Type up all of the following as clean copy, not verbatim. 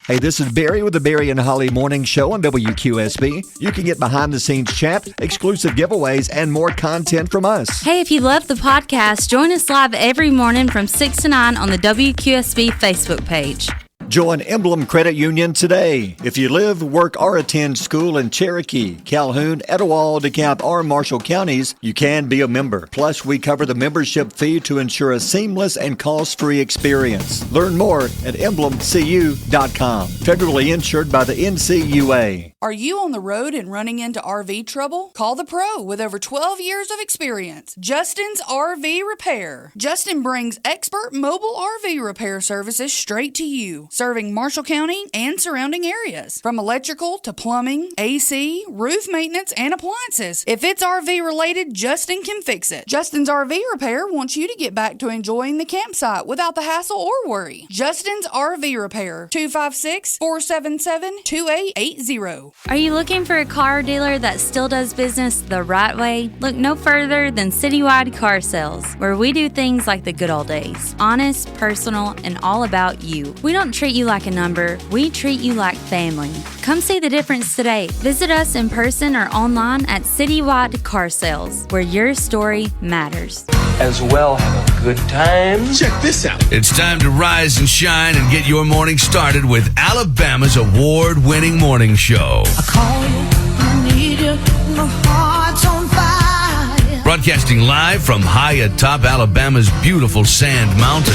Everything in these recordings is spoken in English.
Hey, this is Barry with the Barry and Holly Morning Show on WQSB. You can get behind-the-scenes chat, exclusive giveaways, and more content from us. Hey, if you love the podcast, join us live every morning from 6 to 9 on the WQSB Facebook page. Join Emblem Credit Union today. If you live, work, or attend school in Cherokee, Calhoun, Etowah, DeKalb, or Marshall counties, you can be a member. Plus, we cover the membership fee to ensure a seamless and cost-free experience. Learn more at emblemcu.com. Federally insured by the NCUA. Are you on the road and running into RV trouble? Call the pro with over 12 years of experience. Justin's RV Repair. Justin brings expert mobile RV repair services straight to you, serving Marshall County and surrounding areas. From electrical to plumbing, AC, roof maintenance, and appliances. If it's RV related, Justin can fix it. Justin's RV Repair wants you to get back to enjoying the campsite without the hassle or worry. Justin's RV Repair, 256-477-2880. Are you looking for a car dealer that still does business the right way? Look no further than Citywide Car Sales, where we do things like the good old days. Honest, personal, and all about you. We don't treat you like a number, we treat you like family. Come see the difference today. Visit us in person or online at Citywide Car Sales, where your story matters. As well, have a good time. Check this out. It's time to rise and shine and get your morning started with Alabama's award-winning morning show. I call you, I need you, my heart's on fire. Broadcasting live from high atop Alabama's beautiful Sand Mountain.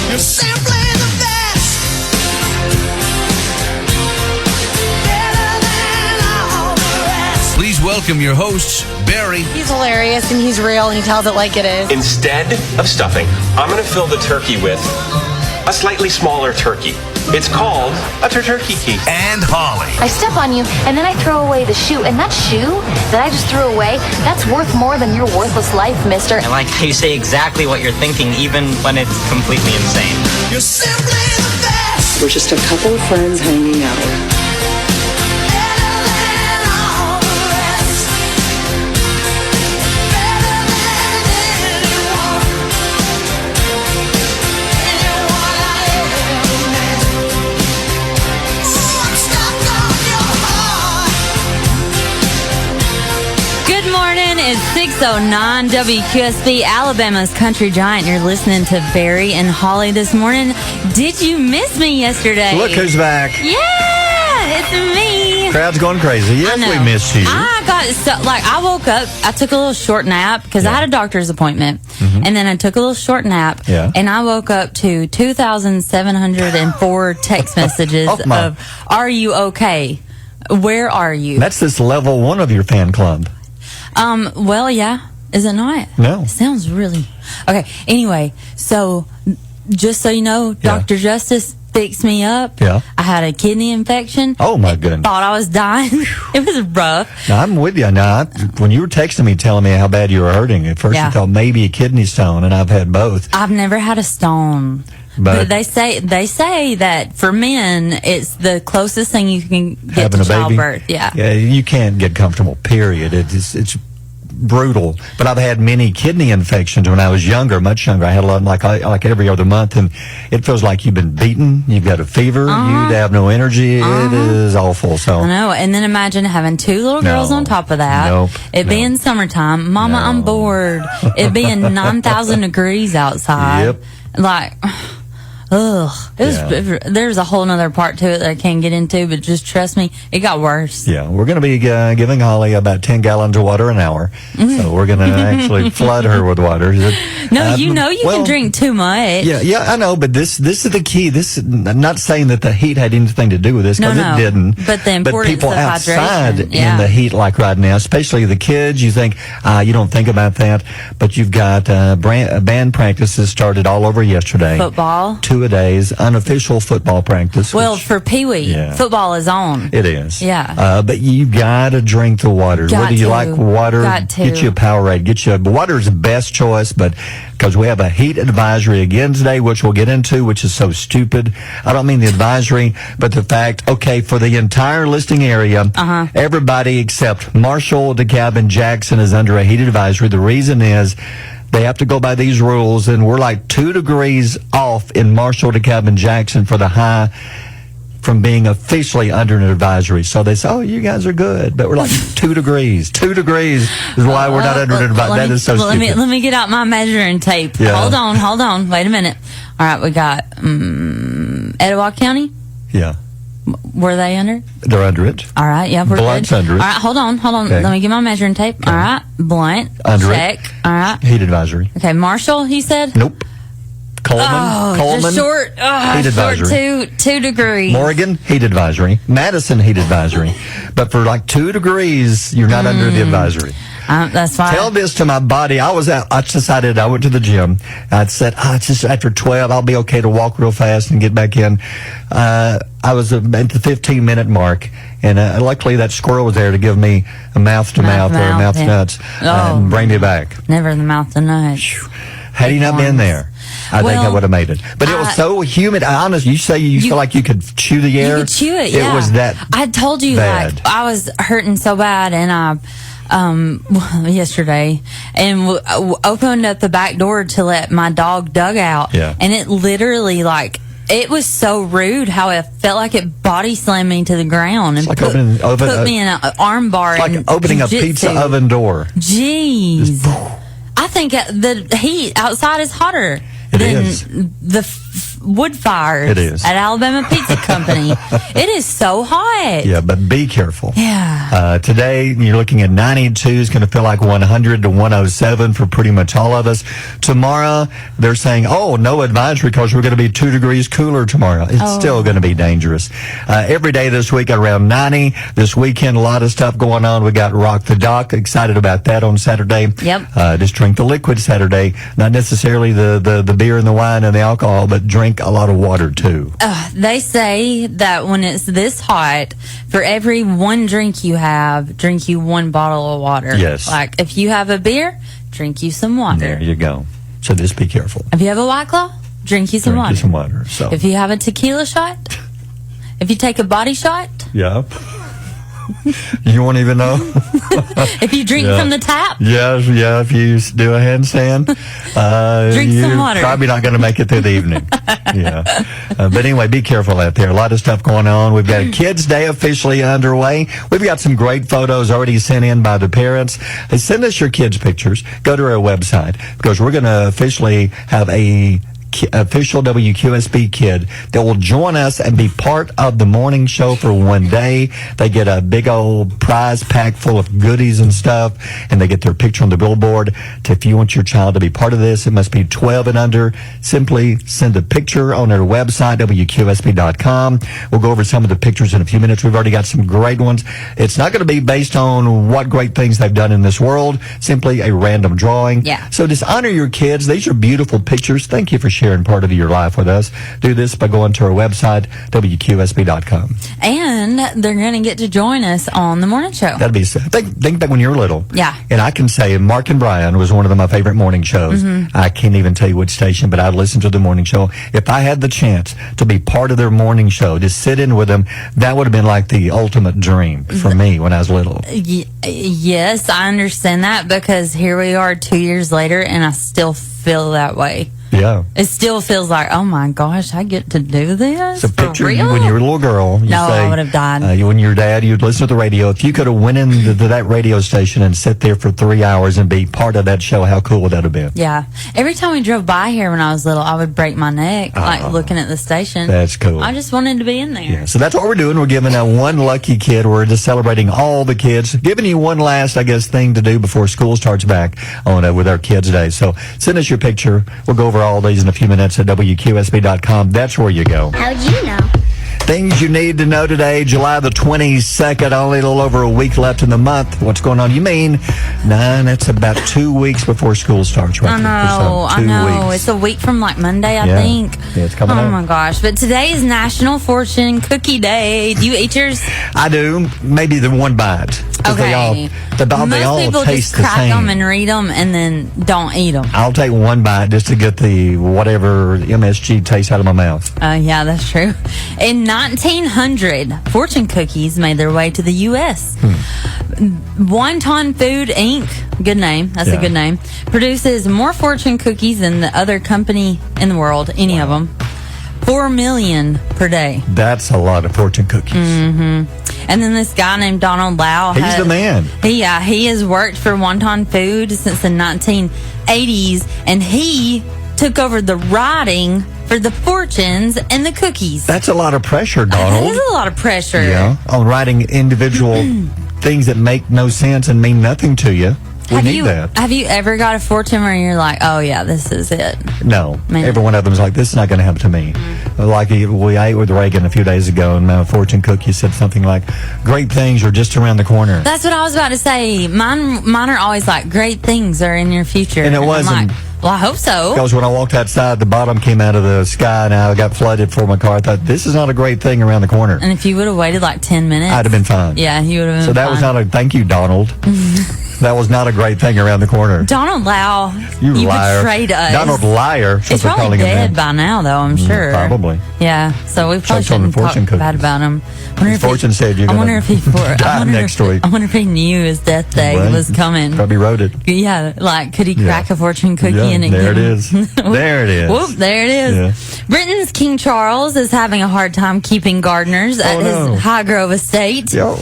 You're simply the best. Better than all the rest. Please welcome your hosts, Barry. He's hilarious and he's real and he tells it like it is. Instead of stuffing, I'm going to fill the turkey with a slightly smaller turkey. It's called a turkey. And Holly. I step on you, and then I throw away the shoe. And that shoe that I just threw away, that's worth more than your worthless life, mister. I like how you say exactly what you're thinking, even when it's completely insane. You're simply the best. We're just a couple of friends hanging out. It's 6:09 WQSB, Alabama's country giant. You're listening to Barry and Holly this morning. Did you miss me yesterday? Look who's back. Yeah, it's me. Crowd's going crazy. Yes, we missed you. I woke up, I took a little short nap because I had a doctor's appointment. Mm-hmm. And then I took a little short nap. Yeah. And I woke up to 2,704 text messages of, "Are you okay? Where are you?" That's this level 1 of your fan club. Well, yeah. Is it not? No. It sounds really... Okay, anyway, so just so you know, Dr. Justice fixed me up. Yeah. I had a kidney infection. Oh, my goodness. Thought I was dying. It was rough. Now, I'm with you. Now, when you were texting me telling me how bad you were hurting, at first I thought maybe a kidney stone, and I've had both. I've never had a stone. But they say that for men, it's the closest thing you can get to childbirth. Yeah. Yeah, you can't get comfortable, period. It's brutal. But I've had many kidney infections when I was younger, much younger. I had a lot like every other month, and it feels like you've been beaten. You've got a fever. You have no energy. It is awful. So I know. And then imagine having 2 little girls on top of that. Being summertime. Mama, I'm bored. It being 9,000 degrees outside. Yep. Like... Ugh. There's a whole nother part to it that I can't get into, but just trust me, it got worse. Yeah, we're going to be giving Holly about 10 gallons of water an hour. Mm-hmm. So we're going to actually flood her with water. You can drink too much. Yeah, I know, but this is the key. I'm not saying that the heat had anything to do with this, because it didn't. But the importance people of outside hydration. In the heat like right now, especially the kids, you think, you don't think about that, but you've got band practices started all over yesterday. Football. 2-a-days, unofficial football practice. Well, for Pee Wee, football is on. It is. Yeah. But you got to drink the water. Whether you like water, get you a Powerade. Water's the best choice, but because we have a heat advisory again today, which we'll get into, which is so stupid. I don't mean the advisory, but the fact, for the entire listing area, everybody except Marshall, DeKalb, and Jackson is under a heat advisory. The reason is they have to go by these rules, and we're like 2 degrees off in Marshall, DeKalb, and Jackson for the high. from being officially under an advisory. So they say, oh, you guys are good. But we're like 2 degrees. 2 degrees is why we're not under an advisory. That is so stupid. Let me get out my measuring tape. Yeah. Hold on. Wait a minute. All right, we got Etowah County. Yeah. Were they under? They're under it. All right, yeah, we're Blunt's good. under it. All right, hold on. Okay. Let me get my measuring tape. Okay. All right, Blunt. Under check. it. All right. Heat advisory. Okay, Marshall, he said? Nope. Coleman. Just short. Heat advisory. 2 degrees. Morgan, heat advisory. Madison, heat advisory. But for like 2 degrees, you're not under the advisory. That's fine. Tell this to my body. I decided I went to the gym. I'd said, it's just after 12, I'll be okay to walk real fast and get back in. I was at the 15-minute mark, and luckily that squirrel was there to give me a mouth-to-mouth or a mouth-to-nuts and bring me back. Never the mouth-to-nuts. Had he not been there, I think I would have made it. But it was so humid. Honestly, you say you feel like you could chew the air. You could chew it, yeah. It was that I told you, bad. like, I was hurting so bad, and I yesterday and opened up the back door to let my dog Doug out, and it literally it was so rude how it felt like it body slammed me to the ground and like put me in an arm bar. It's like opening a pizza oven door. Jeez. I think the heat outside is hotter than the wood fires at Alabama Pizza Company. It is so hot. Yeah, but be careful. Yeah. Today, you're looking at 92. It's going to feel like 100 to 107 for pretty much all of us. Tomorrow, they're saying, no advisory because we're going to be 2 degrees cooler tomorrow. It's still going to be dangerous. Every day this week around 90. This weekend, a lot of stuff going on. We got Rock the Dock. Excited about that on Saturday. Yep. Just drink the liquid Saturday. Not necessarily the beer and the wine and the alcohol, but drink a lot of water too. They say that when it's this hot, for every one drink you have, drink you 1 bottle of water. Yes. Like if you have a beer, drink you some water. There you go. So just be careful. If you have a White Claw, drink you some water. So if you have a tequila shot, if you take a body shot, yeah. You won't even know. If you drink from the tap, yeah. If you do a handstand, drink some water. You're probably not going to make it through the evening. But anyway, be careful out there. A lot of stuff going on. We've got a Kids Day officially underway. We've got some great photos already sent in by the parents. They send us your kids' pictures. Go to our website because we're going to officially have a official WQSB kid that will join us and be part of the morning show for one day. They get a big old prize pack full of goodies and stuff, and they get their picture on the billboard. If you want your child to be part of this, it must be 12 and under. Simply send a picture on our website, WQSB.com. We'll go over some of the pictures in a few minutes. We've already got some great ones. It's not going to be based on what great things they've done in this world, simply a random drawing. Yeah. So just honor your kids. These are beautiful pictures. Thank you for sharing part of your life with us. Do this by going to our website, WQSB.com. And they're going to get to join us on the morning show. That'd be think back when you were little. Yeah. And I can say Mark and Brian was one of my favorite morning shows. I can't even tell you which station, but I'd listen to the morning show. If I had the chance to be part of their morning show, to sit in with them, that would have been like the ultimate dream for me when I was little. Yes, I understand that because here we are 2 years later and I still feel that way. Yeah. It still feels like, oh my gosh, I get to do this? So picture for you real? when you were a little girl. You No, say, I would have died. When your dad, you'd listen to the radio. If you could have went into that radio station and sit there for 3 hours and be part of that show, how cool would that have been? Yeah. Every time we drove by here when I was little, I would break my neck, like looking at the station. That's cool. I just wanted to be in there. Yeah, so that's what we're doing. We're giving one lucky kid. We're just celebrating all the kids, giving you one last, I guess, thing to do before school starts back on with our Kids Day. So send us your picture. We'll go over all these in a few minutes at WQSB.com. That's where you go. How'd you know? Things you need to know today, July the 22nd, only a little over a week left in the month. What's going on? You mean, that's about 2 weeks before school starts, right? I know. It's a week from like Monday, I think. Yeah, it's coming up. Oh my gosh. But today is National Fortune Cookie Day. Do you eat yours? I do. Maybe the one bite. Okay. They all Most people taste just crack the same. them and read them and then don't eat them. I'll take one bite just to get the whatever MSG taste out of my mouth. Yeah, that's true. In 1900, fortune cookies made their way to the U.S. Wonton Food Inc., good name, that's a good name, produces more fortune cookies than the other company in the world, any of them. 4 million per day. That's a lot of fortune cookies. Mm-hmm. And then this guy named Donald Lau. He's the man. He has worked for Wonton Food since the 1980s, and he took over the writing for the fortunes and the cookies. That's a lot of pressure, Donald. That is a lot of pressure. Yeah, on writing individual things that make no sense and mean nothing to you. We need that. Have you ever got a fortune where you're like, oh yeah, this is it? No. Man. Every one of them is like, this is not going to happen to me. Like we ate with Reagan a few days ago, and my fortune cookie said something like, great things are just around the corner. That's what I was about to say. Mine are always like, great things are in your future. And it wasn't. I'm like, well, I hope so. Because when I walked outside, the bottom came out of the sky, and I got flooded for my car. I thought, this is not a great thing around the corner. And if you would have waited like 10 minutes, I'd have been fine. Yeah, you would have been So that fine. was not a, thank you, Donald. That was not a great thing around the corner. Donald Lau, you liar. Betrayed us. Donald Liar. He's probably dead by now, though, I'm sure. Probably. Yeah, so we probably Choked on the shouldn't talk fortune cookie. bad about him. His fortune said you're going to die next week. I wonder if he knew his death day was coming. Probably wrote it. Yeah, like, could he crack a fortune cookie and it there it is. There it is. Whoop, there it is. Yeah. Britain's King Charles is having a hard time keeping gardeners at his Highgrove estate. Yeah,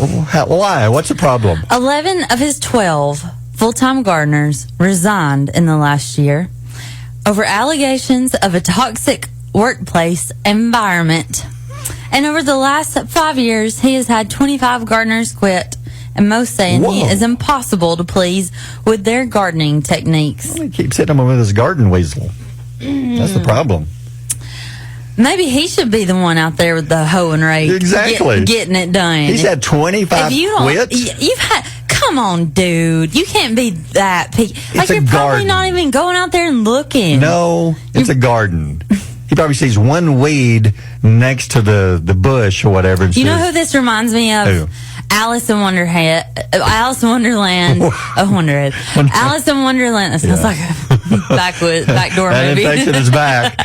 why? What's the problem? 11 of his 12 full-time gardeners resigned in the last year over allegations of a toxic workplace environment. And over the last 5 years, he has had 25 gardeners quit, and most saying he is impossible to please with their gardening techniques. Well, he keeps hitting him with his garden weasel. That's the problem. Maybe he should be the one out there with the hoe and rake. Exactly. Getting it done. He's had 25 quits. You've had... Come on, dude. You can't be that picky. Like, you're probably not even going out there and looking. No, it's a garden. He probably sees one weed next to the bush or whatever. And you know who this reminds me of? Who? Alice in Wonderland. Alice in Wonderland. Alice in Wonderland. That sounds like a backdoor movie. That infection is back.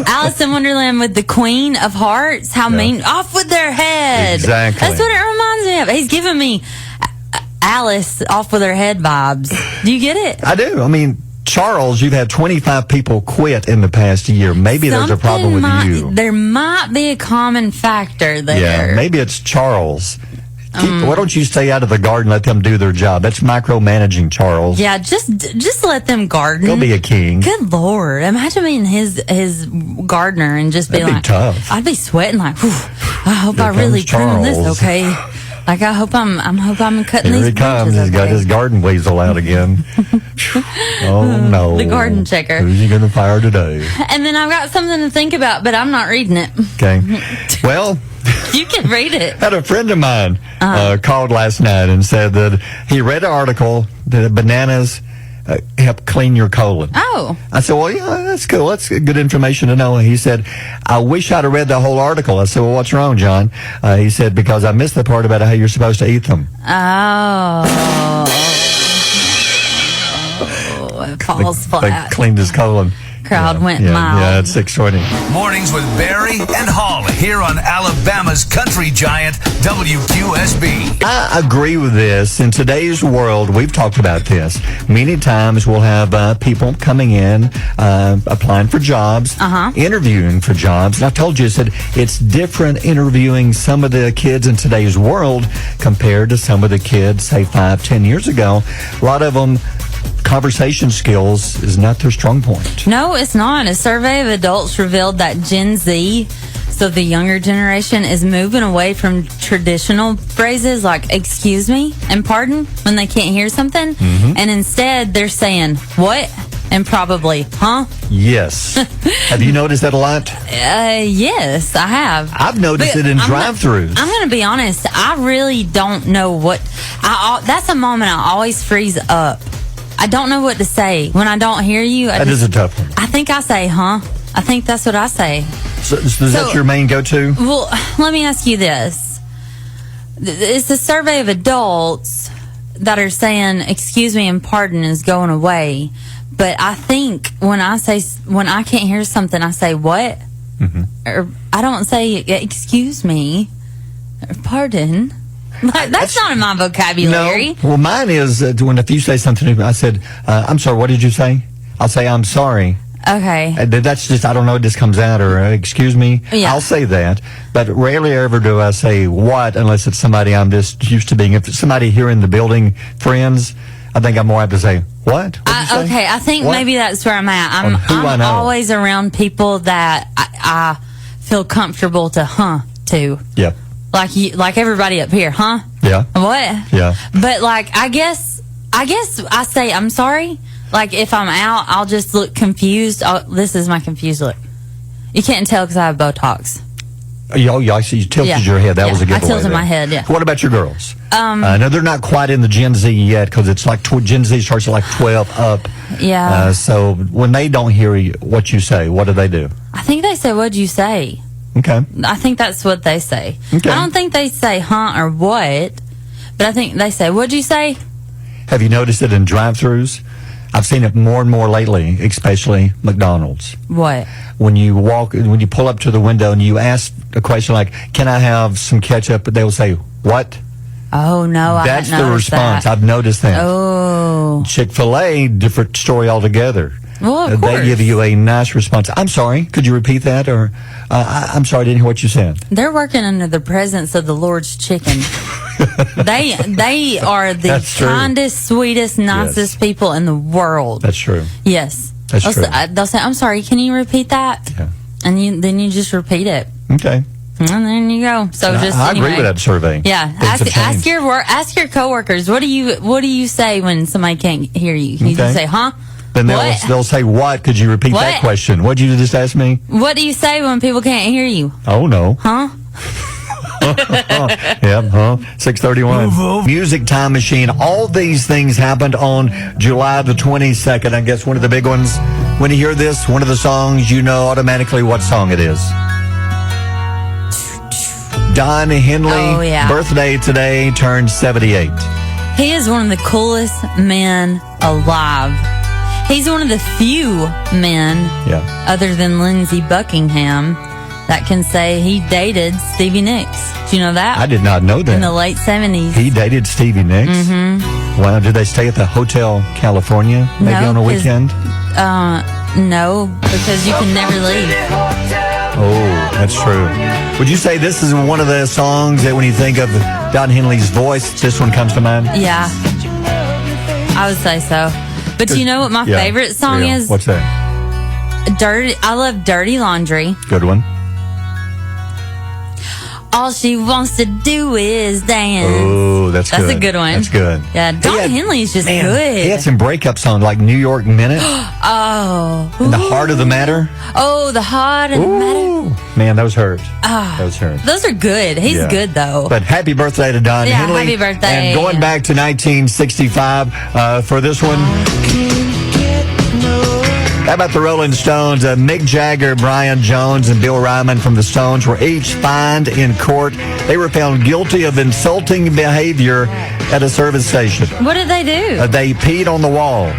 Alice in Wonderland with the Queen of Hearts. How mean. Off with their head. Exactly. That's what it reminds me of. He's giving me Alice off with her head vibes. Do you get it? I do. I mean, Charles, you've had 25 people quit in the past year. Maybe there's a problem with you. There might be a common factor there. Yeah, maybe it's Charles. Why don't you stay out of the garden, let them do their job? That's micromanaging, Charles. Yeah, just let them garden. Go be a king. Good Lord. Imagine being his gardener and just be That'd like, be tough. I'd be sweating like, whew, I hope I really prune this okay. Like, I hope I'm cutting Here these he comes. branches He's got his garden weasel out again. Oh, no. The garden checker. Who's he going to fire today? And then I've got something to think about, but I'm not reading it. Okay. Well... You can read it. Had a friend of mine called last night and said that he read an article that bananas help clean your colon. Oh. I said, well, yeah, that's cool. That's good information to know. He said, I wish I'd have read the whole article. I said, well, what's wrong, John? He said, because I missed the part about how you're supposed to eat them. Oh. It falls flat. They cleaned his colon. Crowd went mild. Yeah, it's 6:20. Mornings with Barry and Holly here on Alabama's country giant WQSB. I agree with this. In today's world, we've talked about this. Many times we'll have people coming in, applying for jobs, interviewing for jobs. And I told you, I said, it's different interviewing some of the kids in today's world compared to some of the kids, say, 5-10 years ago. A lot of them, conversation skills is not their strong point. No, it's not. A survey of adults revealed that Gen Z, so the younger generation, is moving away from traditional phrases like excuse me and pardon when they can't hear something. And instead they're saying what and probably, huh? Yes. Have you noticed that a lot? Yes, I have. I've noticed it in drive-thrus. I'm going to be honest. I really don't know what... that's a moment I always freeze up. I don't know what to say. When I don't hear you, that is a tough one. I think I say, huh? I think that's what I say. So is that your main go-to? Well, let me ask you this. It's a survey of adults that are saying, excuse me and pardon is going away. But I think when I can't hear something, I say, what? Or I don't say, excuse me, or pardon. Like, that's not in my vocabulary. No. Well, mine is if you say something to me, I said, I'm sorry, what did you say? I'll say, I'm sorry. Okay. That's just, I don't know, it just comes out, or excuse me. Yeah. I'll say that, but rarely ever do I say what, unless it's somebody I'm just used to being. If it's somebody here in the building, friends, I think I'm more apt to say, what? Okay, I think maybe that's where I'm at. I'm always around people that I feel comfortable to to. Yeah. Like everybody up here, huh? Yeah. What? Yeah. But like, I guess I say I'm sorry. Like if I'm out, I'll just look confused. This is my confused look. You can't tell because I have Botox. Oh, yeah, I see. You tilted your head. That was a giveaway. I tilted my head, yeah. What about your girls? No, they're not quite in the Gen Z yet, because it's like Gen Z starts at like 12 up. Yeah. So when they don't hear what you say, what do they do? I think they say, what'd you say? Okay. I think that's what they say. Okay. I don't think they say or what, but I think they say, what'd you say? Have you noticed it in drive-thrus? I've seen it more and more lately, especially McDonald's. What? When you pull up to the window and you ask a question like, can I have some ketchup? They will say, what? Oh, no, That's the response. That. I've noticed that. Oh. Chick-fil-A, different story altogether. Well, of course. They give you a nice response. I'm sorry, could you repeat that? Or, I'm sorry, I didn't hear what you said. They're working under the presence of the Lord's chicken. They are the kindest, sweetest, nicest people in the world. That's true. Yes. That's true. They'll say, I'm sorry, can you repeat that? Yeah. And then you just repeat it. Okay. And then you go. So I agree with that survey. Yeah. Ask your coworkers. What do you say when somebody can't hear you? You just say, huh? Then they'll say, what? Could you repeat that question? What did you just ask me? What do you say when people can't hear you? Oh, no. Huh? Yep, 6:31. Music Time Machine. All these things happened on July the 22nd. I guess one of the big ones, when you hear this, one of the songs, you know automatically what song it is. Don Henley, birthday today, turned 78. He is one of the coolest men alive. He's one of the few men, other than Lindsey Buckingham, that can say he dated Stevie Nicks. Do you know that? I did not know that. In the late 70s. He dated Stevie Nicks? Mm-hmm. Wow, did they stay at the Hotel California maybe on a weekend? No, because you can never leave. Oh, that's true. Would you say this is one of the songs that when you think of Don Henley's voice, this one comes to mind? Yeah. I would say so. But you know what my favorite song is? What's that? I love Dirty Laundry. Good one. All she wants to do is dance. Oh, that's good. That's a good one. That's good. Yeah, Don Henley's just good. He had some breakup songs like New York Minute. Oh. And The Heart of the Matter. Oh, The Heart of the Matter. Man, that was hurt. That was hurt. Those are good. He's good, though. But happy birthday to Don Henley. Happy birthday. And going back to 1965 for this one. How about the Rolling Stones? Mick Jagger, Brian Jones, and Bill Ryman from the Stones were each fined in court. They were found guilty of insulting behavior at a service station. What did they do? They peed on the wall.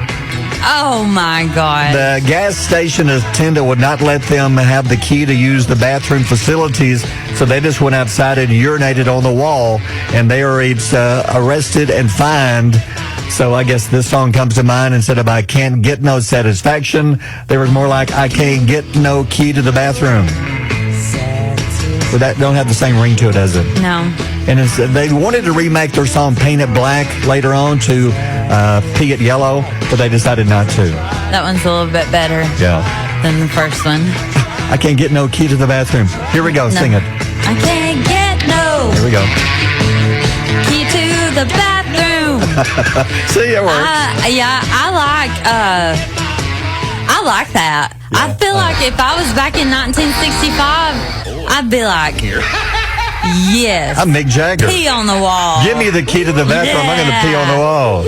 Oh, my God. The gas station attendant would not let them have the key to use the bathroom facilities, so they just went outside and urinated on the wall, and they were each arrested and fined. So I guess this song comes to mind. Instead of I can't get no satisfaction, there was more like I can't get no key to the bathroom. But that don't have the same ring to it, does it? No. And they wanted to remake their song Paint It Black later on to Pee It Yellow, but they decided not to. That one's a little bit better than the first one. I can't get no key to the bathroom. Here we go. Sing it. I can't get no. Here we go. Key to the bathroom. See, it works. I like that. Yeah. I feel like if I was back in 1965, I'd be like, yes. I'm Mick Jagger. Pee on the wall. Give me the key to the bathroom. I'm going to pee on the wall.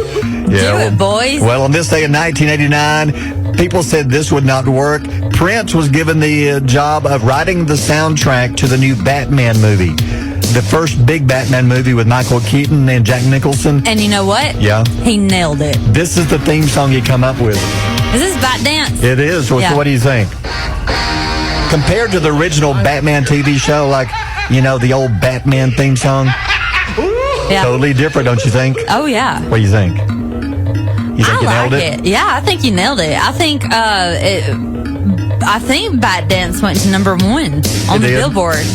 Yeah, do it, boys. Well, on this day in 1989, people said this would not work. Prince was given the job of writing the soundtrack to the new Batman movie. The first big Batman movie with Michael Keaton and Jack Nicholson. And you know what? Yeah. He nailed it. This is the theme song you come up with. Is this Bat Dance? It is. So what do you think? Compared to the original Batman TV show, like, you know, the old Batman theme song? Yeah. Totally different, don't you think? Oh, yeah. What do you think? You think you nailed it? Yeah, I think you nailed it. I think I think Bat Dance went to number 1 on the Billboard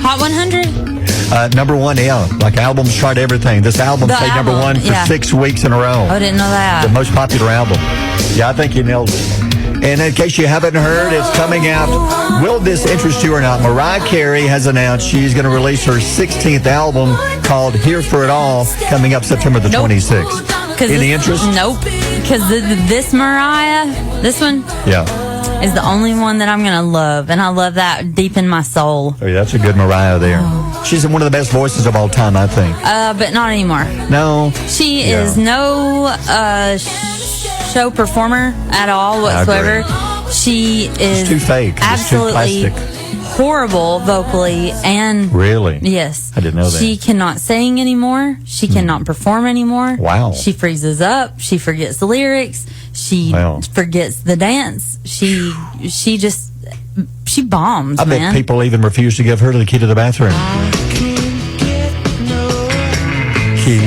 Hot 100. Number 1, yeah. Like albums tried everything. This album stayed number 1 for 6 weeks in a row. I didn't know that. The most popular album. Yeah, I think you nailed it. And in case you haven't heard, it's coming out. Will this interest you or not? Mariah Carey has announced she's going to release her 16th album called Here for It All, coming up September the 26th. Any interest? Nope. Because this Mariah, this one, is the only one that I'm going to love. And I love that deep in my soul. Oh, yeah, that's a good Mariah there. She's one of the best voices of all time, I think. But not anymore. No. She is no show performer at all whatsoever. She is too fake. Absolutely horrible vocally and really. Yes, I didn't know that. She cannot sing anymore. She cannot perform anymore. Wow. She freezes up. She forgets the lyrics. She forgets the dance. She bombs. I bet people even refuse to give her the key to the bathroom. Key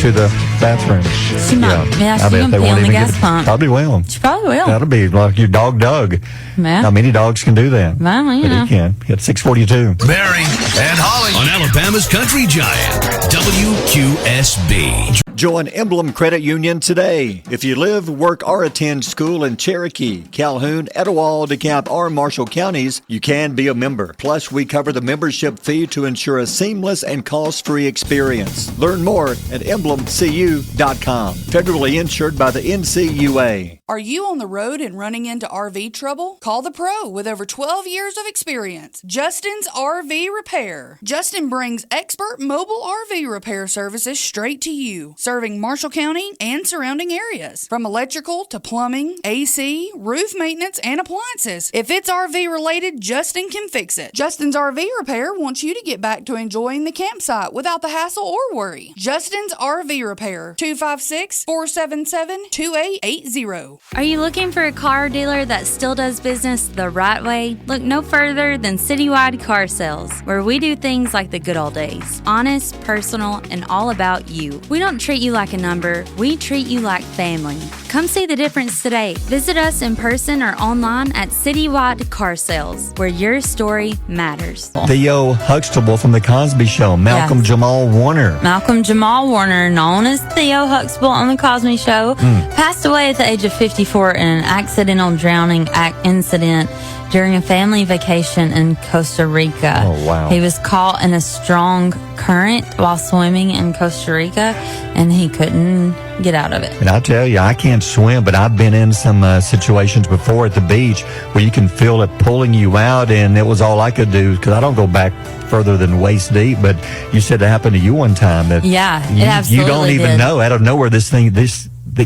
to the bathroom. She might. Yeah, she won't pee on the gas pump. Probably will. She probably will. That'll be like your dog Doug. Yeah. How many dogs can do that? Well, you but know. he can. At 6:42. Barry and Holly on Alabama's Country Giant, WQSB. Join Emblem Credit Union today. If you live, work, or attend school in Cherokee, Calhoun, Etowah, DeKalb, or Marshall counties, you can be a member. Plus, we cover the membership fee to ensure a seamless and cost-free experience. Learn more at emblemcu.com. Federally insured by the NCUA. Are you on the road and running into RV trouble? Call the pro with over 12 years of experience. Justin's RV Repair. Justin brings expert mobile RV repair services straight to you, serving Marshall County and surrounding areas. From electrical to plumbing, AC, roof maintenance, and appliances. If it's RV related, Justin can fix it. Justin's RV Repair wants you to get back to enjoying the campsite without the hassle or worry. Justin's RV Repair. 256-477-2880. Are you looking for a car dealer that still does business the right way? Look no further than Citywide Car Sales, where we do things like the good old days. Honest, personal, and all about you. We don't treat you like a number, we treat you like family. Come see the difference today. Visit us in person or online at Citywide Car Sales, where your story matters. Theo Huxtable from The Cosby Show. Malcolm Jamal Warner. Malcolm Jamal Warner, known as Theo Huxtable on The Cosby Show, passed away at the age of 54 in an accidental drowning incident during a family vacation in Costa Rica. Oh, wow. He was caught in a strong current while swimming in Costa Rica, and he couldn't get out of it. And I tell you, I can't swim, but I've been in some situations before at the beach where you can feel it pulling you out, and it was all I could do because I don't go back further than waist deep. But you said it happened to you one time. That it absolutely you don't even know out of nowhere that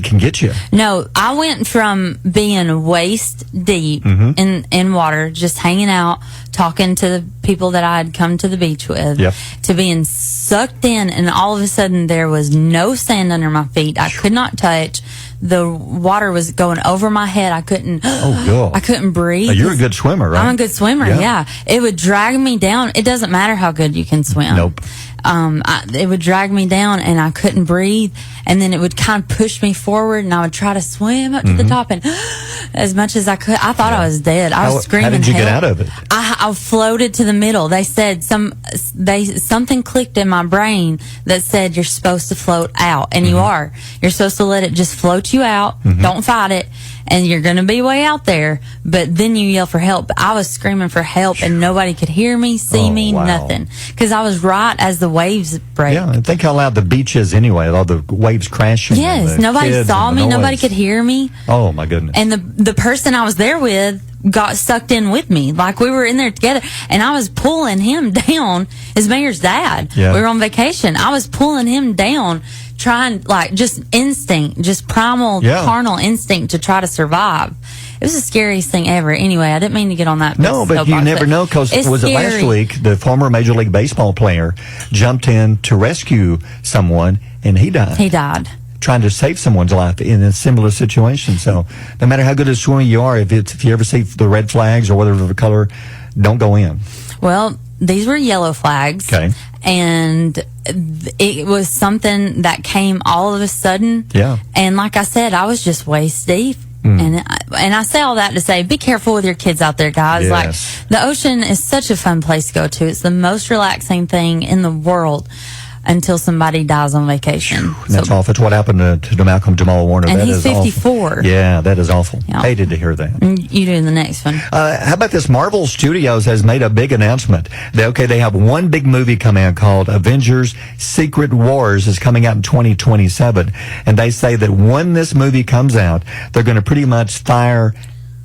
can get you. No, I went from being waist deep in water, just hanging out, talking to the people that I had come to the beach with, to being sucked in, and all of a sudden there was no sand under my feet. I could not touch. The water was going over my head. I couldn't. I couldn't breathe. Oh, you're a good swimmer, right? I'm a good swimmer. Yeah. It would drag me down. It doesn't matter how good you can swim. Nope. It would drag me down, and I couldn't breathe. And then it would kind of push me forward, and I would try to swim up to the top, and as much as I could, I thought I was dead. I was screaming. How did you get out of it? I floated to the middle. They said something clicked in my brain that said you're supposed to float out, and you are. You're supposed to let it just float you out. Don't fight it, and you're going to be way out there. But then you yell for help. I was screaming for help, and nobody could hear me, see me, nothing, because I was right as the waves break. Yeah, and think how loud the beach is anyway. All the waves crashing. Yes, nobody saw me. Nobody could hear me. Oh my goodness! And the person I was there with got sucked in with me. Like, we were in there together, and I was pulling him down. His mayor's dad. Yeah. We were on vacation. I was pulling him down, trying, like, just instinct, just primal, carnal instinct to try to survive. It was the scariest thing ever. Anyway, I didn't mean to get on that. No, but you never know, because was it last week, the former Major League Baseball player jumped in to rescue someone, and he died. He died. Trying to save someone's life in a similar situation. So no matter how good a swimmer you are, if you ever see the red flags or whatever the color, don't go in. Well, these were yellow flags. Okay. And it was something that came all of a sudden. Yeah. And like I said, I was just waist deep And I say all that to say, be careful with your kids out there, guys. Yes. Like, the ocean is such a fun place to go to. It's the most relaxing thing in the world until somebody dies on vacation. That's awful. It's what happened to Malcolm Jamal Warner. And that he's is 54. Awful. Yeah, that is awful. Yeah. Hated to hear that. You do the next one. How about this? Marvel Studios has made a big announcement. They have one big movie coming out called Avengers Secret Wars is coming out in 2027. And they say that when this movie comes out, they're going to pretty much fire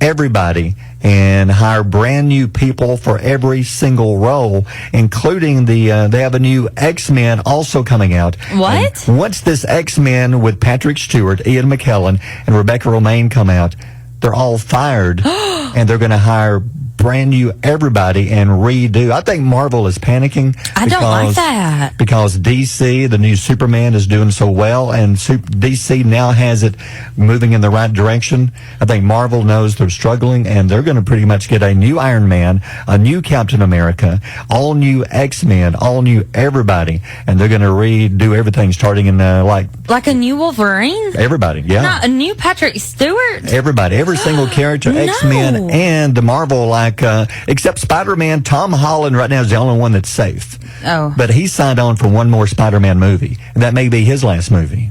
everybody and hire brand new people for every single role, including they have a new X-Men also coming out. What? And once this X-Men with Patrick Stewart, Ian McKellen, and Rebecca Romaine come out, they're all fired and they're going to hire brand new everybody and redo. I think Marvel is panicking. I don't like that. Because DC, the new Superman, is doing so well, and DC now has it moving in the right direction. I think Marvel knows they're struggling, and they're going to pretty much get a new Iron Man, a new Captain America, all new X-Men, all new everybody, and they're going to redo everything starting in like a new Wolverine? Everybody, yeah. Not a new Patrick Stewart? Everybody, every single character, No. X-Men and the Marvel, except Spider-Man. Tom Holland right now is the only one that's safe. Oh. But he signed on for one more Spider-Man movie. And that may be his last movie.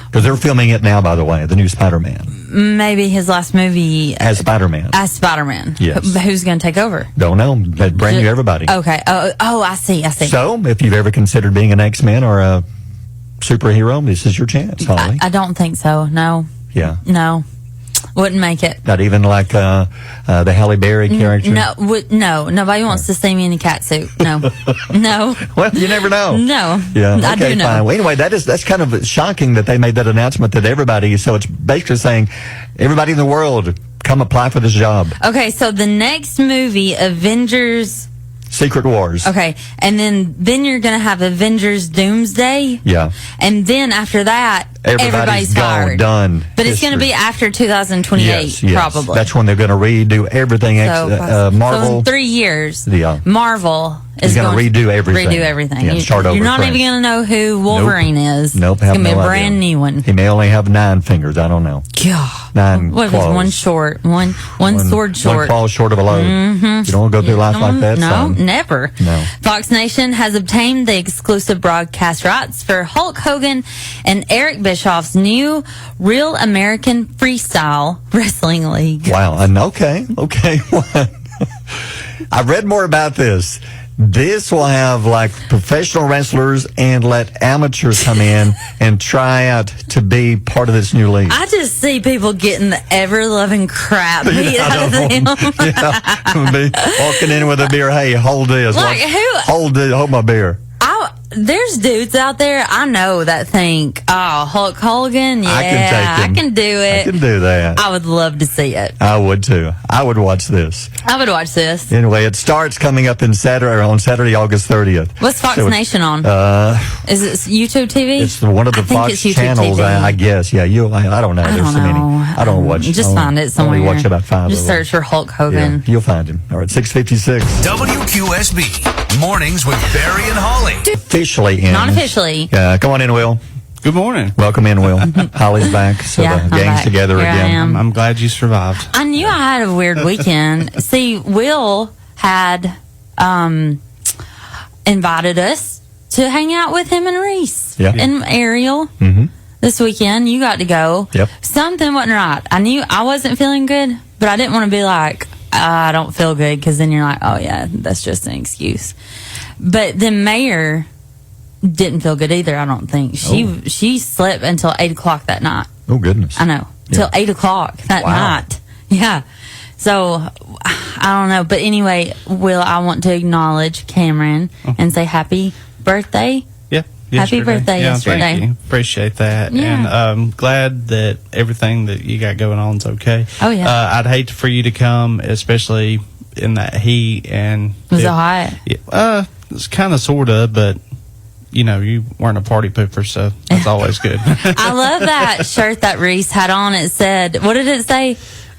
Because they're filming it now, by the way, the new Spider-Man. Maybe his last movie. As Spider-Man. As Spider-Man. Yes. Who's going to take over? Don't know. But brand new everybody. Okay. Oh, I see. So, if you've ever considered being an X-Men or a superhero, this is your chance, Holly. I don't think so. No. Yeah. No. Wouldn't make it. Not even like the Halle Berry character? No. Nobody wants to see me in a cat suit. No. No. Well, you never know. No. Yeah. I Okay, do know. fine. Well, anyway, that's kind of shocking that they made that announcement that everybody, so it's basically saying everybody in the world, come apply for this job. Okay, so the next movie, Avengers Secret Wars. Okay, and then you're going to have Avengers Doomsday. Yeah. And then after that, everybody's gone, fired. done. But it's going to be after 2028, yes. probably. That's when they're going to redo everything. So Marvel. in 3 years, Yeah. Marvel is going to redo everything. Redo everything. Yeah, start over you're not fresh. even going to know who Wolverine is. Nope. It's going to be a brand new one. He may only have 9 fingers. I don't know. God. 9 What if claws. it's one short? One sword short. One claw short of a load. Mm-hmm. You don't want to go through life like that, No, son. never. No. Fox Nation has obtained the exclusive broadcast rights for Hulk Hogan and Eric Bischoff's new Real American Freestyle Wrestling League. Wow. Okay. I read more about this. This will have like professional wrestlers and let amateurs come in and try out to be part of this new league. I just see people getting the ever-loving crap beat out of them. Yeah. Be walking in with a beer. Hey, hold this. Like, hold my beer. There's dudes out there I know that think, oh, Hulk Hogan, yeah, I can do it. I can do that. I would love to see it. I would too. I would watch this. I would watch this. Anyway, it starts coming up on Saturday, August 30th. What's Fox Nation on? Is it YouTube TV? It's one of the Fox channels, I guess. Yeah, I don't know. There's so many. I don't watch. Just find it somewhere. I only watch about 5 Just of them. search for Hulk Hogan. Yeah, you'll find him. All right, 6:56. WQSB Mornings with Barry and Holly. Officially in. Not officially. Yeah, come on in, Will. Good morning. Welcome in, Will. Holly's back, so Yeah, the I'm gang's back. together Here I again. am. I'm glad you survived. I knew I had a weird weekend. See, Will had invited us to hang out with him and Reese and Ariel this weekend. You got to go. Yep. Something wasn't right. I knew I wasn't feeling good, but I didn't want to be like, I don't feel good, because then you're like, oh yeah, that's just an excuse. But then Mayor didn't feel good either, I don't think. She slept until 8 o'clock that night. Oh, goodness. I know. Till 8 o'clock that night. Yeah. So, I don't know. But anyway, Will, I want to acknowledge Cameron and say happy birthday. Yeah. Happy birthday yesterday. Thank you. Appreciate that. Yeah. And glad that everything that you got going on is okay. Oh, yeah. I'd hate for you to come, especially in that heat. And Was it hot? Yeah, it's kind of, sort of, but you know, you weren't a party pooper, so that's always good. I love that shirt that Reese had on. It said, what did it say?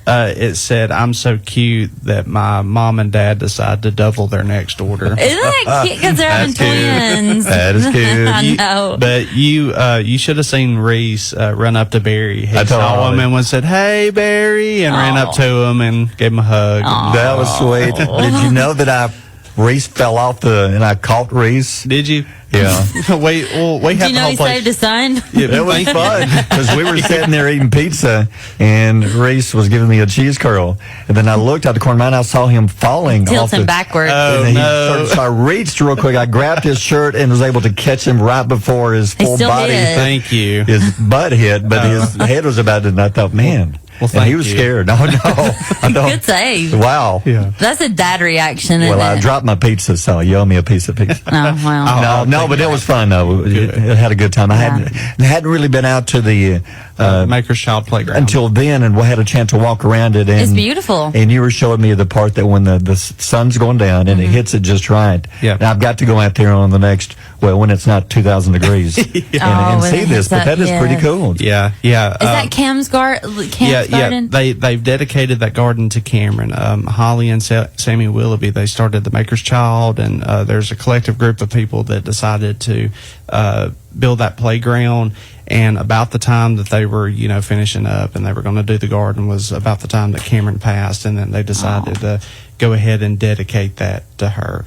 It said, "I'm so cute that my mom and dad decided to double their next order." Isn't that cute? Because they're having twins. That is cute. I know. But you should have seen Reese run up to Barry. He saw him and said, "Hey, Barry," and ran up to him and gave him a hug. That was sweet. Did you know that Reese fell off and I caught Reese? Did you? Yeah. we Did have you the know whole he place. saved his son? Yeah, it was fun because we were sitting there eating pizza, and Reese was giving me a cheese curl, and then I looked out the corner of my eye and I saw him falling, Tilting backwards. Oh, and no. so I reached real quick. I grabbed his shirt and was able to catch him right before his He full still body, did. Thank you. his butt hit, but his head was about to. And I thought, man. Well, and he thank was you. scared. No, I don't. Good save. Wow. Yeah. That's a dad reaction. Well, isn't I it? dropped my pizza, so you owe me a piece of pizza. Oh, well. No, but it was fun though. It had a good time. I hadn't really been out to the Maker's Child Playground until then, and we had a chance to walk around it. And, It's beautiful. And you were showing me the part that when the sun's going down and it hits it just right. Yeah. And I've got to go out there on the next, when it's not 2,000 degrees and when see it this. hits But that is that, pretty yes. cool. Yeah. Is that Cam's garden? Yeah. They've dedicated that garden to Cameron. Holly and Sammy Willoughby, they started the Maker's Child, and there's a collective group of people that decided to build that playground. And about the time that they were, finishing up and they were going to do the garden was about the time that Cameron passed, and then they decided to go ahead and dedicate that to her.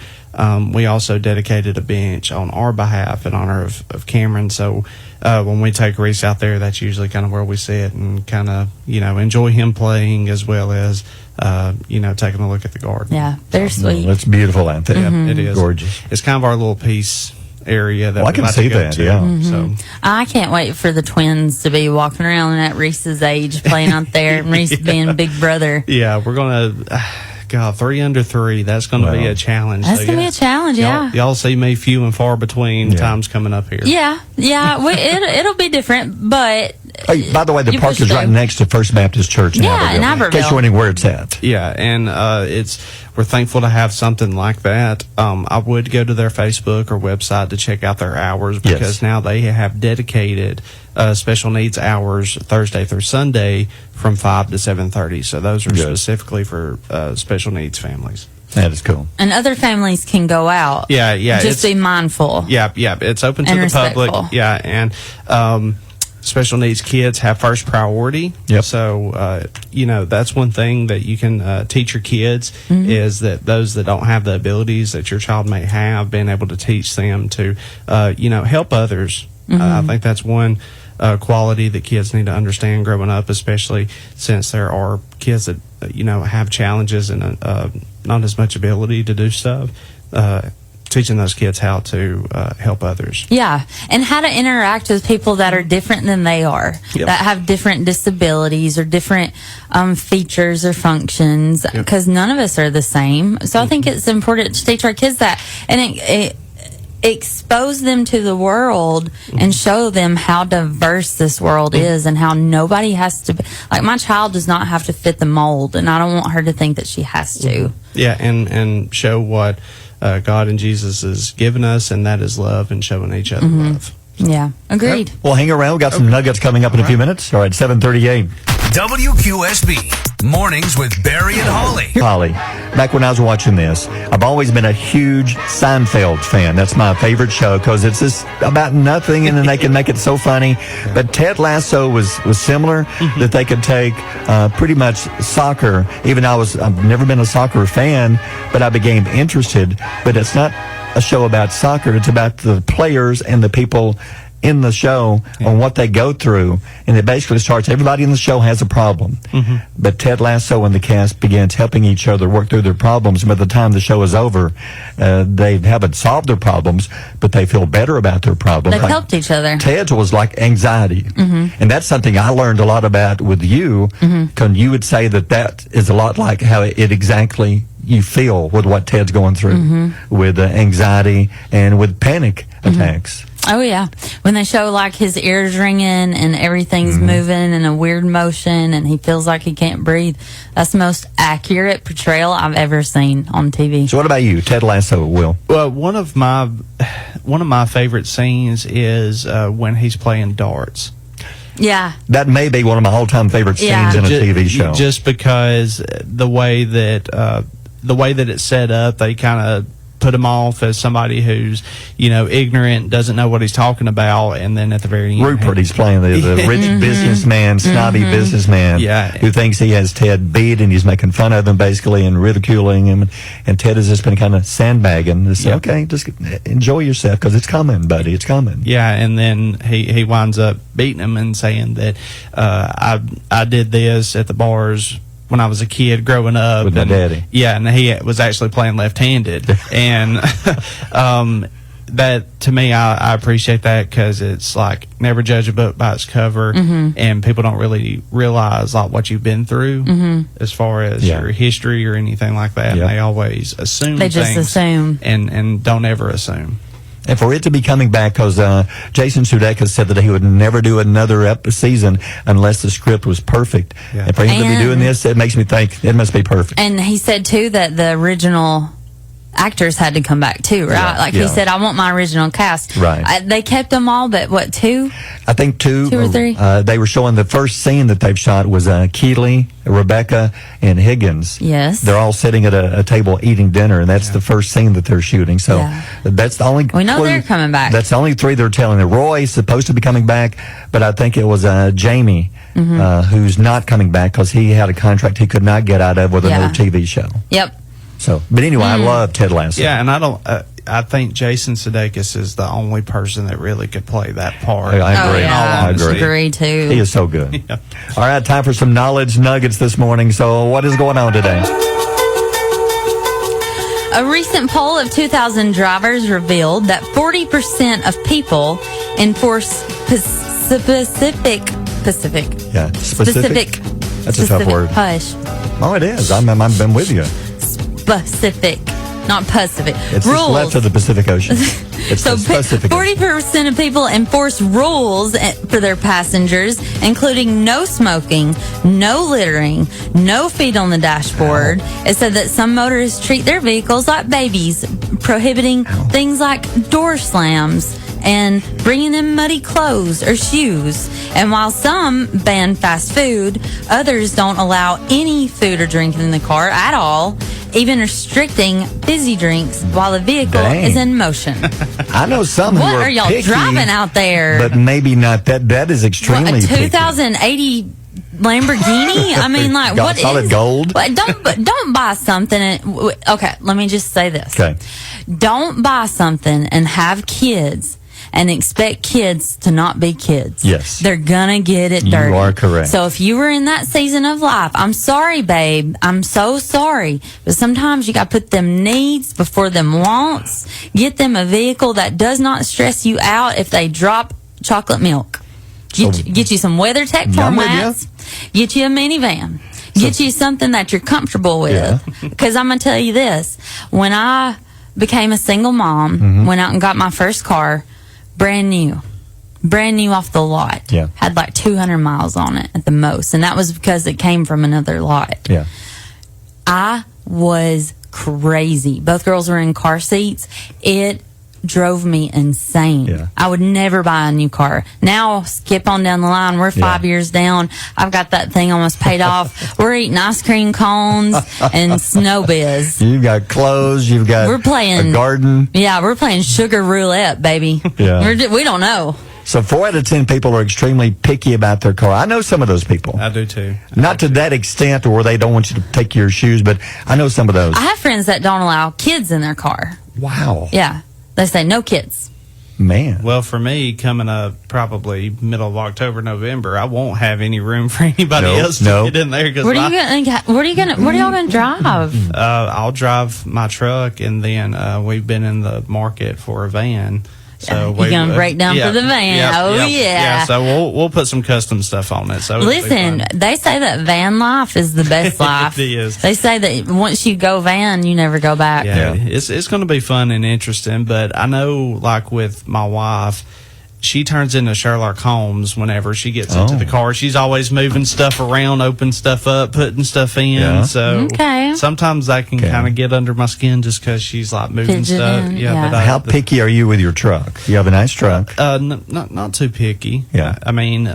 We also dedicated a bench on our behalf in honor of Cameron. So when we take Reese out there, that's usually kind of where we sit and kind of, enjoy him playing as well as, taking a look at the garden. Yeah, they're sweet. It's beautiful out there. Yeah, it is. Gorgeous. It's kind of our little peace area that Well, I we'd can like see to go that, to. yeah. So I can't wait for the twins to be walking around at Reese's age playing out there and Reese being big brother. yeah, we're gonna. God, 3 under 3. That's going to be a challenge. That's going to be a challenge, yeah. Y'all see me few and far between times coming up here. Yeah. It'll be different, but. Hey, by the way, the you park push is right through. next to First Baptist Church in Yeah, in Albertville. In case Albertville. you're wondering where it's at. Yeah, and we're thankful to have something like that. I would go to their Facebook or website to check out their hours because now they have dedicated special needs hours Thursday through Sunday from 5 to 7:30. So those are specifically for special needs families. That is cool. And other families can go out. Yeah. Just be mindful. Yeah. It's open to And the public. respectful. Yeah, and special needs kids have first priority. Yep. So, that's one thing that you can teach your kids is that those that don't have the abilities that your child may have, being able to teach them to, help others. I think that's one quality that kids need to understand growing up, especially since there are kids that, have challenges and not as much ability to do stuff. Teaching those kids how to help others. Yeah, and how to interact with people that are different than they are, that have different disabilities or different features or functions, because none of us are the same. So I think it's important to teach our kids that, and it expose them to the world and show them how diverse this world is and how nobody has to be, like my child does not have to fit the mold, and I don't want her to think that she has to. Yeah, and show what God and Jesus has given us, and that is love and showing each other love. Yeah, agreed. Well, hang around. We've got some nuggets coming up in a few minutes. All right, 7:38. WQSB Mornings with Barry and Holly. Holly, back when I was watching this, I've always been a huge Seinfeld fan. That's my favorite show because it's just about nothing, and then they can make it so funny. But Ted Lasso was similar, that they could take pretty much soccer. Even I've never been a soccer fan, but I became interested. But it's not a show about soccer. It's about the players and the people in the show on what they go through, and it basically starts, everybody in the show has a problem, but Ted Lasso and the cast begins helping each other work through their problems, and by the time the show is over, they haven't solved their problems, but they feel better about their problems. They've helped each other. Ted's was like anxiety, and that's something I learned a lot about with you, because you would say that is a lot like how it exactly you feel with what Ted's going through, with anxiety and with panic attacks. Oh yeah, when they show like his ears ringing and everything's moving in a weird motion and he feels like he can't breathe, that's the most accurate portrayal I've ever seen on TV. So what about you, Ted Lasso, Will? Well, one of my favorite scenes is when he's playing darts. Yeah. That may be one of my all-time favorite scenes in a TV show. Just because the way that it's set up, they kind of put him off as somebody who's, ignorant, doesn't know what he's talking about, and then at the very end, Rupert, he's playing the rich businessman, snobby businessman, who thinks he has Ted beat, and he's making fun of him basically and ridiculing him, and Ted has just been kind of sandbagging. Say, okay, just enjoy yourself because it's coming, buddy, it's coming. Yeah, and then he winds up beating him and saying that I did this at the bars when I was a kid growing up with my daddy. Yeah, and he was actually playing left-handed, and that to me, I appreciate that because it's like never judge a book by its cover, and people don't really realize like what you've been through as far as your history or anything like that. And they always assume they just things assume and don't ever assume. And for it to be coming back, because Jason Sudeikis said that he would never do another season unless the script was perfect. Yeah. And for him to be doing this, it makes me think it must be perfect. And he said, too, that the original actors had to come back, too, right? He said, I want my original cast. Right. They kept them all, but what, 2? I think 2. 2 or 3? They were showing the first scene that they've shot was Keeley, Rebecca, and Higgins. Yes. They're all sitting at a table eating dinner, and that's the first scene that they're shooting. So that's the only we know they're coming back. That's the only 3 they're telling. Roy's supposed to be coming back, but I think it was Jamie who's not coming back because he had a contract he could not get out of with another TV show. Yep. So, but anyway, I love Ted Lasso. Yeah, and I think Jason Sudeikis is the only person that really could play that part. I agree. I agree too. He is so good. All right, time for some knowledge nuggets this morning. So, what is going on today? A recent poll of 2,000 drivers revealed that 40% of people enforce specific. Yeah, specific. That's a tough word. Hush. Oh, it is. I've been with you. Specific, not Pacific. It's rules. Just left of the Pacific Ocean. It's so 40% of people enforce rules for their passengers, including no smoking, no littering, no feet on the dashboard. It said that some motorists treat their vehicles like babies, prohibiting things like door slams and bringing in muddy clothes or shoes. And while some ban fast food, others don't allow any food or drink in the car at all, even restricting fizzy drinks while the vehicle is in motion. I know some who what are y'all picky, driving out there? But maybe not that. That is extremely a 2080 Lamborghini? I mean, like, what solid is gold? Don't buy something. Okay, let me just say this. Okay. Don't buy something and have kids and expect kids to not be kids. Yes. They're gonna get it dirty. You are correct. So if you were in that season of life, I'm sorry, babe. I'm so sorry. But sometimes you gotta put them needs before them wants. Get them a vehicle that does not stress you out if they drop chocolate milk. Get you some WeatherTech floor mats. Get you a minivan. Get you something that you're comfortable with. Because I'm gonna tell you this. When I became a single mom, went out and got my first car, brand new off the lot. Had like 200 miles on it at the most, and that was because it came from another lot. I was crazy. Both girls were in car seats. It drove me insane. I would never buy a new car. Now, skip on down the line. We're 5 years down. I've got that thing almost paid off. We're eating ice cream cones and snow biz. You've got clothes. You've got a garden. Yeah, we're playing sugar roulette, baby. We don't know. So 4 out of 10 people are extremely picky about their car. I know some of those people. I do too. Not to that extent where they don't want you to take your shoes, but I know some of those. I have friends that don't allow kids in their car. Wow. Yeah. They say no kids. Man. Well, for me, coming up probably middle of October, November, I won't have any room for anybody else to get in there. What are y'all gonna drive? I'll drive my truck, and then we've been in the market for a van. So you're gonna break down for the van. Yeah. So we'll put some custom stuff on it. So listen, they say that van life is the best life. It is. They say that once you go van, you never go back. Yeah. It's going to be fun and interesting. But I know, like with my wife, she turns into Sherlock Holmes whenever she gets into the car. She's always moving stuff around, opening stuff up, putting stuff in. Yeah. So sometimes that can kind of get under my skin just because she's like moving stuff. Yeah. But how picky are you with your truck? You have a nice truck. Not too picky. Yeah. I mean,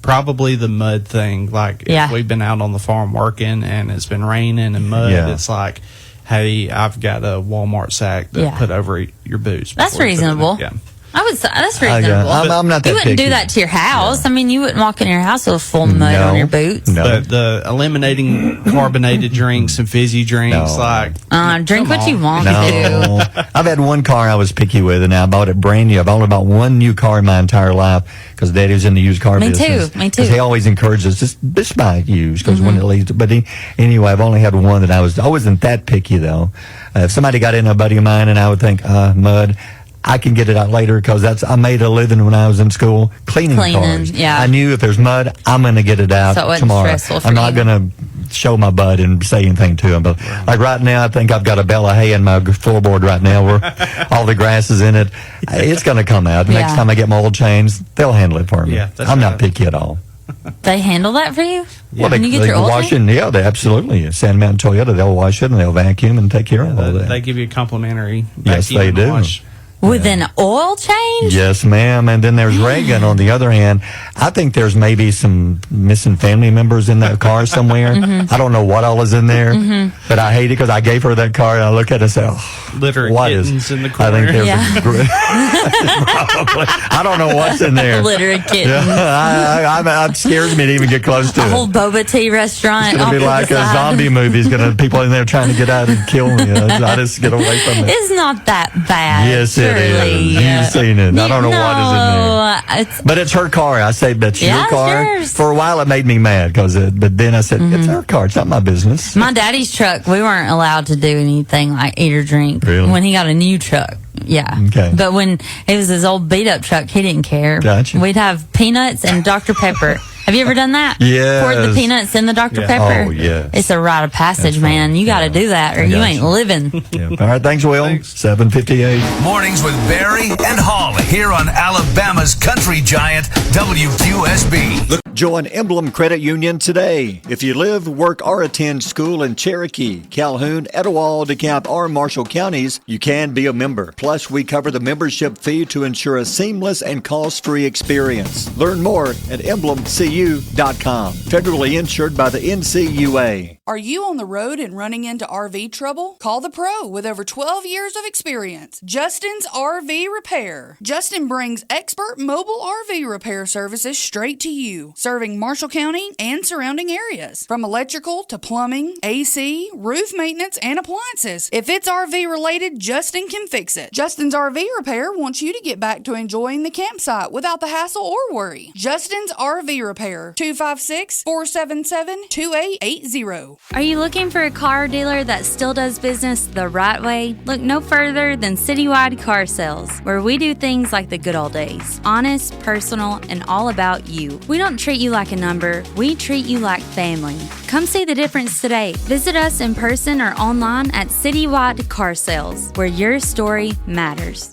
probably the mud thing. Like if we've been out on the farm working and it's been raining and mud, it's like, hey, I've got a Walmart sack to put over your boots. That's reasonable. Yeah. I would say that's reasonable. I'm not that You wouldn't picky. do that to your house. I mean, you wouldn't walk in your house with full mud on your boots. No. But the eliminating carbonated drinks and fizzy drinks, drink what you want No. to. I've had one car I was picky with, and I bought it brand new. I've only bought one new car in my entire life because Daddy was in the used car business. Me too. Because he always encourages just buy it used because when it leads. But anyway, I've only had one that I wasn't that picky though. If somebody got in a buddy of mine, and I would think mud. I can get it out later because I made a living when I was in school cleaning cars. Yeah. I knew if there's mud, I'm going to get it out So it wasn't tomorrow. stressful for I'm not you. going to show my butt and say anything to him. But like right now, I think I've got a bale of hay in my floorboard right now where all the grass is in it. It's going to come out. Next time I get my oil changed, they'll handle it for me. Yeah, I'm not picky at all. They handle that for you? Well, When you get your oil wash change? it. Yeah, they absolutely. San Mountain Toyota, they'll wash it and they'll vacuum and take care of all that. They give you a complimentary Yes, vacuum they and do. wash. With an oil change? Yes, ma'am. And then there's Reagan on the other hand. I think there's maybe some missing family members in that car somewhere. I don't know what all is in there, but I hate it because I gave her that car and I look at it and say, Litter what kittens in the I corner. think there's probably, I don't know what's in there. Litter of kittens. Yeah, it scares me to even get close to A it. whole boba tea restaurant. It's going to be off like to the a side. zombie movie. It's going to people in there trying to get out and kill me. I just get away from it. It's not that bad. Yes, it surely. is. You've seen it. I don't know what is in there. It's, But it's her car. I say, that's Yeah, your it's car. yours. For a while, it made me mad but then I said, it's her car. It's not my business. my daddy's truck, we weren't allowed to do anything like eat or drink Really? when he got a new truck. Yeah. Okay. But when it was his old beat up truck, he didn't care. Gotcha. We'd have peanuts and Dr. Pepper. Have you ever done that? Yes. Poured the peanuts in the Dr. Yeah. Pepper? Oh, yes. It's a rite of passage, That's man. fine. You got to do that or I you got ain't you. living. Yeah. All right. Thanks, Will. 7:58. Mornings with Barry and Holly here on Alabama's country giant WQSB. Join Emblem Credit Union today. If you live, work, or attend school in Cherokee, Calhoun, Etowah, DeKalb, or Marshall counties, you can be a member. Plus, we cover the membership fee to ensure a seamless and cost-free experience. Learn more at emblemcu.com. Federally insured by the NCUA. Are you on the road and running into RV trouble? Call the pro with over 12 years of experience. Justin's RV Repair. Justin brings expert mobile RV repair services straight to you, serving Marshall County and surrounding areas. From electrical to plumbing, AC, roof maintenance, and appliances. If it's RV related, Justin can fix it. Justin's RV Repair wants you to get back to enjoying the campsite without the hassle or worry. Justin's RV Repair. 256-477-2880. Are you looking for a car dealer that still does business the right way? Look no further than Citywide Car Sales, where we do things like the good old days. Honest, personal, and all about you. We don't treat you like a number, we treat you like family. Come see the difference today. Visit us in person or online at Citywide Car Sales, where your story matters.